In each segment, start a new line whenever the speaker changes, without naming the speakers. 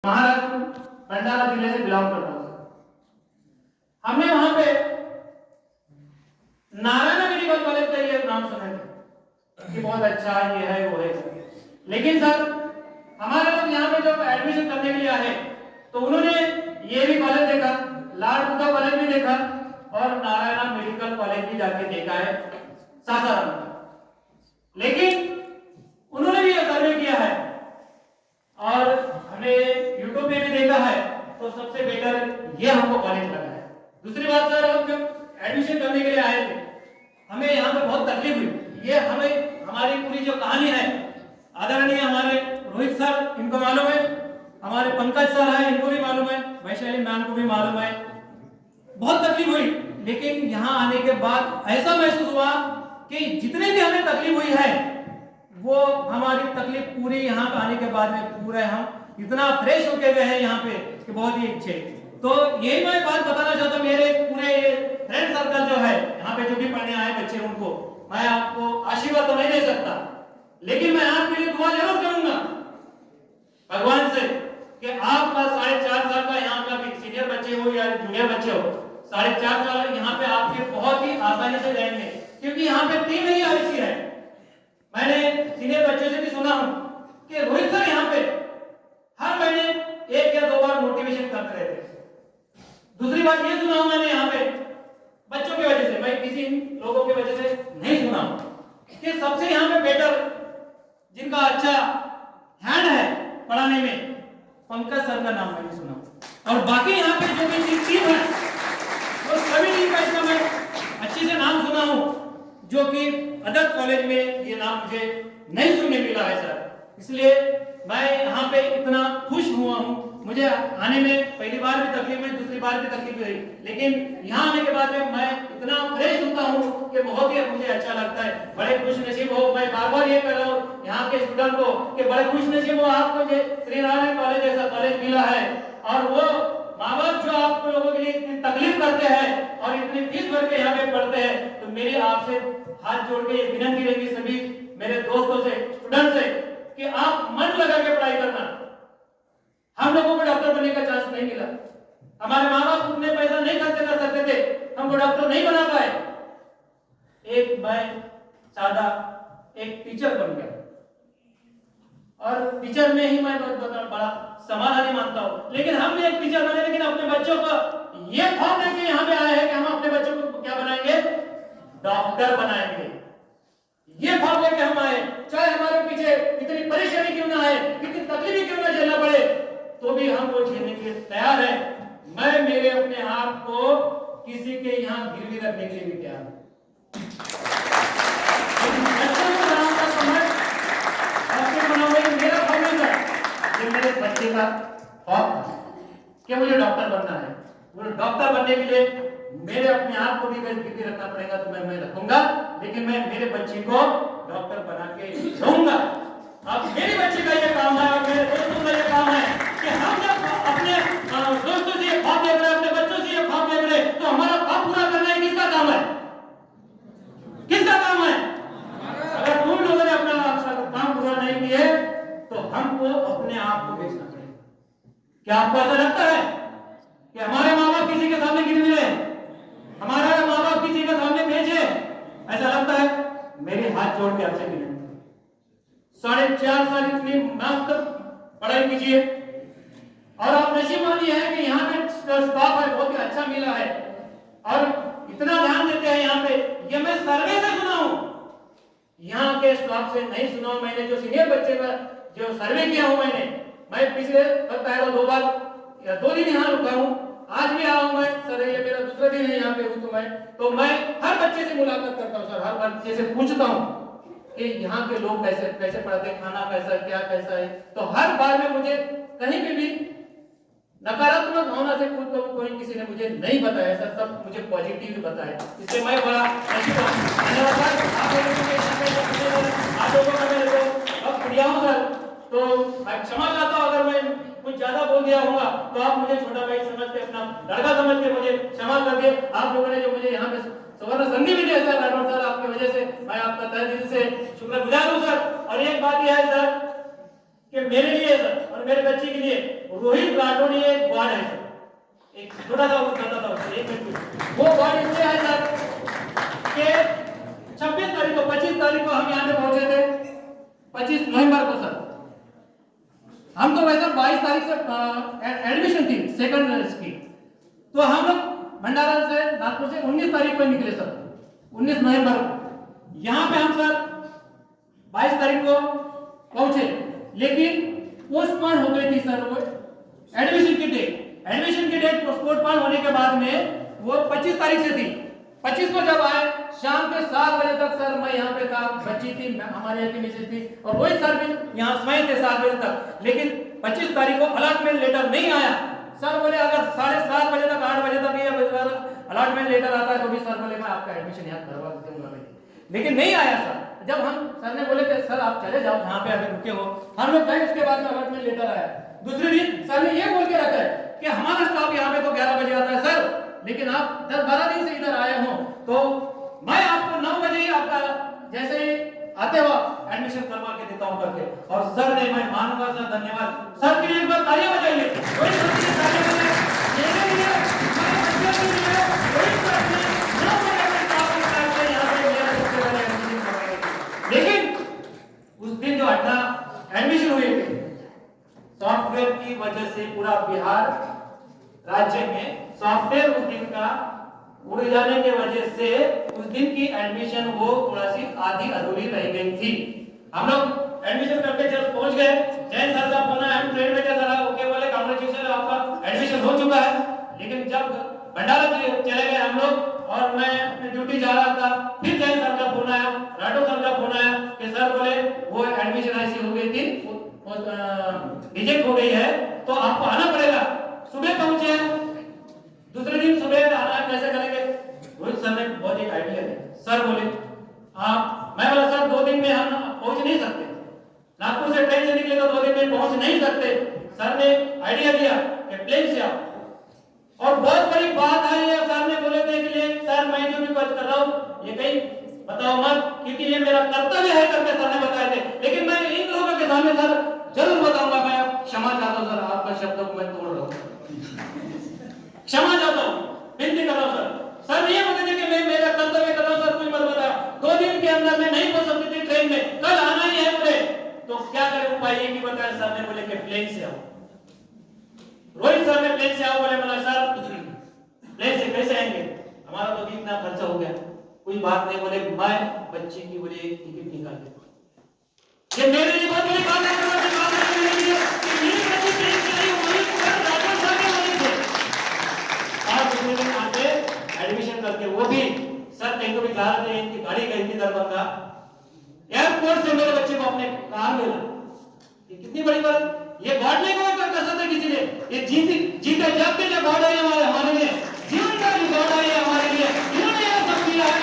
महाराष्ट्र भंडारा जिले से बिलोंग करता हूँ। हमने वहां पे नारायण मेडिकल कॉलेज का ये नाम सुने थे कि बहुत अच्छा ये है वो है, लेकिन सर हमारे लोग यहाँ पे जब एडमिशन करने के लिए आए तो उन्होंने ये भी कॉलेज देखा, लाल बुद्धा कॉलेज भी देखा और नारायण मेडिकल कॉलेज भी जाके देखा है सासाराम में, लेकिन उन्होंने भी सर्वे किया है और हमने यूट्यूब पे भी देखा है तो सबसे बेटर ये हमको कॉलेज लगा है। दूसरी बात सर, हम जब एडमिशन करने के लिए आए थे हमें यहाँ पे बहुत तकलीफ हुई। ये हमें हमारी पूरी जो कहानी है आदरणीय हमारे रोहित सर इनको मालूम है, हमारे पंकज सर है इनको भी मालूम है, वैशाली मैम को भी मालूम है। बहुत तकलीफ हुई, लेकिन यहाँ आने के बाद ऐसा महसूस हुआ कि जितने भी हमें तकलीफ हुई है वो हमारी तकलीफ पूरी यहाँ आने के बाद में पूरा हम इतना फ्रेश होके गए हैं यहाँ पे कि बहुत ही अच्छे। तो यही मैं बात बताना चाहता हूँ, मेरे पूरे फ्रेंड सर्कल जो है यहाँ पे जो भी पढ़ने आए बच्चे उनको मैं आपको आशीर्वाद तो नहीं दे सकता, लेकिन मैं आपके लिए दुआ जरूर करूंगा भगवान से कि आपका 4.5 साल का यहाँ का सीनियर बच्चे हो या जूनियर बच्चे हो, 4.5 साल यहाँ पे आपके बहुत ही आसानी से जाएंगे, क्योंकि यहाँ पे टीम ही ऐसी है। मैंने सीनियर बच्चों से भी सुना हूं कि रोहित सर यहाँ पे हर महीने 1 या 2 बार मोटिवेशन करते रहते। दूसरी बात ये सुना हूं मैंने यहाँ पे बच्चों की वजह से, मैं किसी लोगों की वजह से नहीं सुना कि सबसे यहाँ पे बेटर जिनका अच्छा हैंड है पढ़ाने में पंकज सर का नाम मैंने सुना, और बाकी यहाँ पे जो भी टीम है वो सभी टीम का इसका मैं अच्छे से नाम सुना हूं, जो कि अदर कॉलेज में ये नाम मुझे नहीं सुनने मिला है सर। इसलिए मैं यहाँ पे इतना खुश हुआ हूँ। मुझे आने में पहली बार भी तकलीफ हुई, दूसरी बार भी तकलीफ हुई, लेकिन यहाँ आने के बाद में मैं इतना फ्रेश होता हूँ कि बहुत ही मुझे अच्छा लगता है। बड़े खुश नसीब हो, मैं बार बार ये कह रहा हूँ यहाँ के स्टूडेंट को कि बड़े खुश नसीब हो आपको श्री नारायण कॉलेज जैसा कॉलेज मिला है, और वो माँ बाप जो आप लोगों के लिए इतनी तकलीफ करते हैं और इतनी फीस भर के यहाँ पे पढ़ते हैं, तो मेरी आपसे हाथ जोड़ के ये विनती रहेगी सभी मेरे दोस्तों से, स्टूडेंट से, कि आप मन लगा के पढ़ाई करना। हम लोगों को डॉक्टर बनने का चांस नहीं मिला, हमारे माँ बाप उतने पैसा नहीं खर्च कर सकते थे, हमको डॉक्टर नहीं बना पाए। एक मैं सादा एक टीचर बन गया, और टीचर में ही मैं बहुत बड़ा समाधानी मानता हूँ। लेकिन हम भी एक टीचर बने, लेकिन अपने बच्चों को ये ख्वाब लेके यहाँ पे आए हैं कि हम अपने बच्चों को क्या बनाएंगे, डॉक्टर बनाएंगे। ये ख्वाब लेके हम आए, चाहे हमारे पीछे कितनी परेशानी क्यों ना आए, कितनी तकलीफ क्यों ना झेलना पड़े, तो भी हम वो झेलने के लिए तैयार है। मैं मेरे अपने आप को किसी के यहाँ गिरवी रखने के लिए भी तैयार हूं। मेरा ख्वाब नहीं था, ये मेरे बच्चे का ख्वाब था कि मुझे डॉक्टर बनना है। मुझे डॉक्टर बनने के लिए मेरे अपने आप को भी गिरवी रखना पड़ेगा तो मैं रखूंगा, लेकिन मैं मेरे बच्चे को डॉक्टर बना के रहूंगा। अब मेरे बच्चे का ये काम है और मेरे दोस्तों का ये काम है कि हम जब अपने दोस्तों से ये ख्वाब देख रहे हैं, अपने बच्चों से ये ख्वाब देख रहे हैं, तो हमारा ख्वाब पूरा करना है किसका काम है, किसका काम है? अगर तुम लोगों ने अपना काम पूरा नहीं किए तो हमको अपने आप को बेचना पड़ेगा। क्या आपको ऐसा लगता है कि हमारे माँ बाप किसी के सामने गिर मिले, हमारा माँ बाप किसी के सामने बेचे? ऐसा लगता है? मेरे हाथ जोड़ के आपसे विनती, 4.5 साल इतनी मस्त पढ़ाई कीजिए, और आप नसीबवान है कि यहाँ पे स्टाफ है बहुत ही अच्छा मिला है और इतना ध्यान देते हैं यहाँ पे। ये मैं सर्वे से सुना हूँ, यहाँ के स्टाफ से नहीं सुना हूँ। मैंने जो सीनियर बच्चे का जो सर्वे किया हूँ, मैं पिछले 2 बार या 2 दिन यहाँ रुका हूँ, आज भी आऊँ मैं सर, ये मेरा दूसरा दिन है यहाँ पे हूँ। तो मैं हर बच्चे से मुलाकात करता हूँ सर, हर बच्चे से पूछता हूँ कि यहाँ के लोग कैसे पढ़ते, खाना कैसा है, क्या कैसा है। तो हर बार में मुझे कहीं भी नकारात्मक भावना से कोई किसी ने मुझे नहीं बताया सर, सब मुझे पॉजिटिव बताया। इससे मैं बड़ा धन्यवाद आप लोगों का मेरे को अब दिया हूँ सर। तो मैं क्षमा चाहता हूँ अगर मैं कुछ ज्यादा बोल दिया होगा तो आप मुझे छोटा भाई समझ के, अपना लड़का समझ के मुझे क्षमा कर दिए। आप लोगों ने जो मुझे यहाँ पे स्वर्ण संधि भी दिया सर, राठौर सर, आपकी वजह से मैं आपका तहे दिल से शुक्रगुजार हूँ सर। और एक बात यह है सर कि मेरे लिए और मेरे बच्चे के लिए रोहित राठौड़ ये एक गॉड है सर। एक छोटा सा बताता हूँ, एक मिनट। वो गॉड इसलिए है सर कि 26 तारीख को 25 तारीख को हम यहाँ पे पहुंचे थे, 25 नवंबर को सर। हम तो वैसे 22 तारीख से एडमिशन थी सेकंड की, तो हम लोग भंडारा से नागपुर से 19 तारीख को निकले सर, 19 नवंबर को। यहाँ पे हम सर 22 तारीख को पहुंचे, लेकिन पोस्टपोन हो गई थी सर वो एडमिशन की डेट। एडमिशन की डेट पोस्टपोन होने के बाद में वो 25 तारीख से थी। 25 को जब आए शाम के 7 बजे तक सर मैं यहाँ पे था, बच्ची थी, हमारे यहाँ की मिसेज थी और वही सर भी यहाँ समय थे 7 बजे तक। लेकिन 25 तारीख को अलॉटमेंट लेटर नहीं आया। सर बोले अगर 7:30 बजे तक 8 बजे तक ये अलॉटमेंट लेटर आता है तो भी सर बोले मैं आपका एडमिशन यहाँ करवा दूंगा। लेकिन नहीं आया सर। जब हम सर ने बोले कि सर आप चले जाओ जहाँ पे अभी रुके हो, हम लोग गए। उसके बाद में अलॉटमेंट लेटर आया। दूसरे दिन सर ने ये बोल के रखा है कि हमारा स्टाफ यहाँ पे तो 11 बजे आता है सर, लेकिन आप 10-12 दिन से इधर आए हो तो मैं आपको 9 बजे ही आपका जैसे ही आते हो एडमिशन करवा के देता हूँ करके। और सर ने, मैं मानूंगा सर, धन्यवाद सर के लिए, एक बार तालियां बजाइए। वही सर के लिए तालियां बजाइए। मेरे लिए, मेरे बच्चों के लिए, वही सर ने 9 बजे अपने स्टाफ के साथ में यहाँ पे मेरा सबसे पहले एडमिशन करवाया। लेकिन उस दिन जो 18 एडमिशन हुए थे, सॉफ्टवेयर की वजह से पूरा बिहार राज्य में सॉफ्टवेयर उस दिन का उड़ जाने के वजह से उस दिन की एडमिशन वो थोड़ा सी आधी अधूरी रह गई थी। हम लोग एडमिशन करके जब पहुंच गए, जैन सर का फोन आया, हम ट्रेन में जरा ओके बोले कांग्रेचुलेशन आपका एडमिशन हो चुका है। लेकिन जब भंडारा चले गए हम लोग और मैं अपनी ड्यूटी जा रहा था, फिर जैन सर का फोन आया, राठौर सर का फोन आया कि सर बोले वो एडमिशन ऐसी हो गई थी, रिजेक्ट हो गई है तो आपको आना पड़ेगा। सुबह पहुंचे, दूसरे दिन सुबह आना कैसे करेंगे? रोहित सर ने बहुत एक आइडिया दिया। सर बोले आप, मैं बोला सर 2 दिन में हम पहुंच नहीं सकते, नागपुर से ट्रेन से निकले तो 2 दिन में पहुंच नहीं सकते। सर ने आइडिया दिया कि प्लेन से आओ। और बहुत बड़ी बात है ये, सर ने बोले थे कि सर मैं जो भी बात कर रहा हूँ ये कहीं बताओ मत, क्योंकि ये मेरा कर्तव्य है करके सर ने बताए थे। लेकिन मैं इन लोगों के सामने सर जरूर बताऊंगा। मैं क्षमा चाहता हूँ सर, आपका शब्द को मैं तोड़ रहा हूँ, क्षमा चाहता हूँ, विनती कर रहा हूँ सर। सर ये बोलते थे कि मैं मेरा कर्तव्य कर रहा हूँ सर, कोई मत बता। 2 दिन के अंदर मैं नहीं पहुंच सकती थी ट्रेन में, कल आना ही है मुझे, तो क्या करें? उपाय ये की बताया सर ने, बोले कि प्लेन से आओ। रोहित सर ने प्लेन से आओ बोले, बोला सर प्लेन से कैसे आएंगे, हमारा तो भी इतना खर्चा हो गया। कोई बात नहीं, बोले मैं बच्ची की बोले एक टिकट निकाल देता हूं। ये मेरे लिए बहुत बड़ी बात है, एडमिशन करके वो भी सर कहीं को भी जा रहे थे, इनकी गाड़ी गई थी दरभंगा एयरपोर्ट से मेरे बच्चे को अपने कार में ला। ये कितनी बड़ी बात, ये गॉड नहीं कोई कर सकता किसी ने, ये जीते जागते जो गॉड है हमारे लिए, जीवन का जो गॉड है हमारे लिए, इन्होंने ये सब किया है।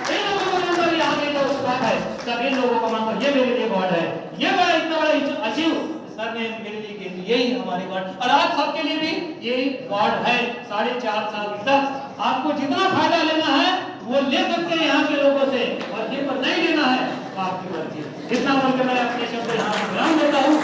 इन लोगों को मानता है, आगे जो गॉड है सब इन लोगों को मानता, ये मेरे लिए गॉड है। ये बड़ा इतना बड़ा अचीव सर ने मेरे लिए किया, यही हमारे गॉड। और आप सबके लिए भी यही गॉड है। 4.5 साल तक आपको जितना फायदा लेना है वो ले सकते हैं यहाँ के लोगों से, और जिन पर नहीं लेना है वो आपकी मर्जी। इतना बोलकर मैं अपने शब्द यहाँ विराम देता हूँ।